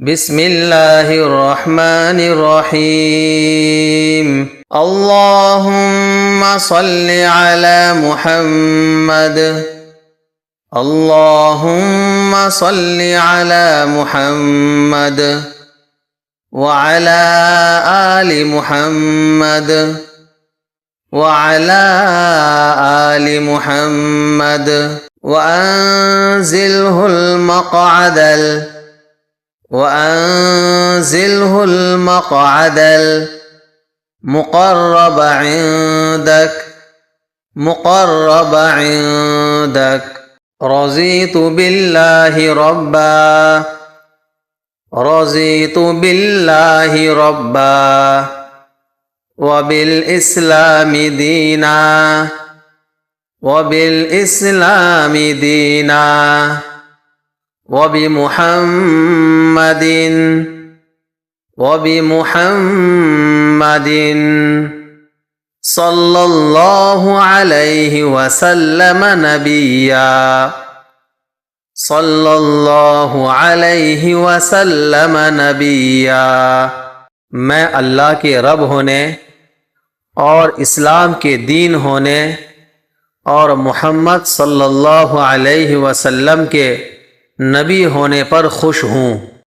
বিসমিল্লাহির রহমানির রহিম। আল্লাহুম্মা সাল্লি আলা মুহাম্মাদ। আল্লাহুম্মা সাল্লি আলা মুহাম্মাদ ওয়া আলা আলি মুহাম্মাদ ওয়া আলা আলি মুহাম্মাদ ওয়া আনজিলহুল মাকআদাল وأنزله المقعد المقرب عندك رضيت بالله ربا وبالإسلام دينا وبمحمد صلى الله عليه وسلم نبيا صلى الله عليه وسلم نبيا। मैं अल्लाह के रब होने और इस्लाम के दीन होने और मुहम्मद सल्लल्लाहु अलैहि वसल्लम के नबी होने पर खुश हूँ।